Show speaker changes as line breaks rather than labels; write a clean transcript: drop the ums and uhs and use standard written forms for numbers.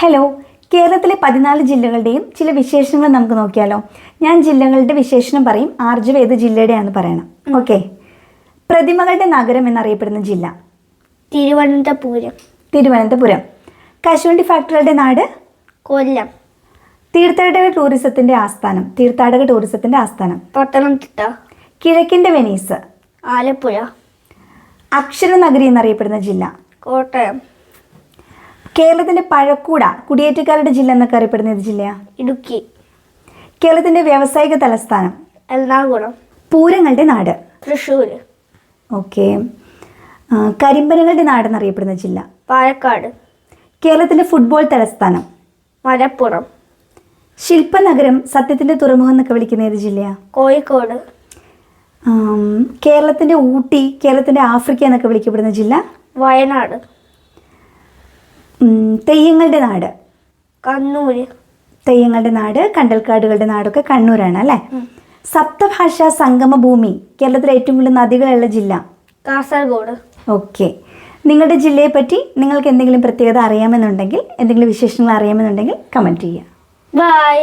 Hello, കേരളത്തിലെ 14 ജില്ലകളുടെയും ചില വിശേഷങ്ങൾ നമുക്ക് നോക്കിയാലോ. ഞാൻ ജില്ലകളുടെ വിശേഷണം പറയും, ആർജവ് ഏത് ജില്ലയുടെയാണെന്ന് പറയണം. ഓക്കെ. പ്രതിമകളുടെ നഗരം എന്നറിയപ്പെടുന്ന ജില്ല
തിരുവനന്തപുരം.
തിരുവനന്തപുരം. കശുവണ്ടി ഫാക്ടറികളുടെ നാട്
കൊല്ലം.
തീർത്ഥാടക ടൂറിസത്തിന്റെ ആസ്ഥാനം
പത്തനംതിട്ട.
കിഴക്കിന്റെ വെനീസ്
ആലപ്പുഴ.
അക്ഷരനഗരി എന്നറിയപ്പെടുന്ന ജില്ല
കോട്ടയം.
കേരളത്തിന്റെ പഴക്കൂട, കുടിയേറ്റക്കാരുടെ ജില്ല എന്നൊക്കെ അറിയപ്പെടുന്ന ഏത് ജില്ലയാ?
ഇടുക്കി.
കേരളത്തിന്റെ വ്യാവസായിക തലസ്ഥാനം
എറണാകുളം.
പൂരങ്ങളുടെ നാട്
തൃശ്ശൂർ.
ഓക്കെ. കരിമ്പനകളുടെ നാടെന്നറിയപ്പെടുന്ന ജില്ല
പാലക്കാട്.
കേരളത്തിന്റെ ഫുട്ബോൾ തലസ്ഥാനം
മലപ്പുറം.
ശില്പനഗരം, സത്യത്തിന്റെ തുറമുഖം എന്നൊക്കെ വിളിക്കുന്ന ഏത് ജില്ലയാ?
കോഴിക്കോട്.
കേരളത്തിന്റെ ഊട്ടി, കേരളത്തിന്റെ ആഫ്രിക്ക എന്നൊക്കെ വിളിക്കപ്പെടുന്ന ജില്ല
വയനാട്.
തെയ്യങ്ങളുടെ നാട്
കണ്ണൂര്.
തെയ്യങ്ങളുടെ നാട്, കണ്ടൽക്കാടുകളുടെ നാടൊക്കെ കണ്ണൂരാണ് അല്ലേ? സപ്തഭാഷാ സംഗമ ഭൂമി, കേരളത്തിലെ ഏറ്റവും കൂടുതൽ നദികളുള്ള ജില്ല
കാസർഗോഡ്.
ഓക്കെ. നിങ്ങളുടെ ജില്ലയെ പറ്റി നിങ്ങൾക്ക് എന്തെങ്കിലും പ്രത്യേകത അറിയാമെന്നുണ്ടെങ്കിൽ, എന്തെങ്കിലും വിശേഷങ്ങൾ അറിയാമെന്നുണ്ടെങ്കിൽ കമൻറ്റ് ചെയ്യുക.
ബൈ.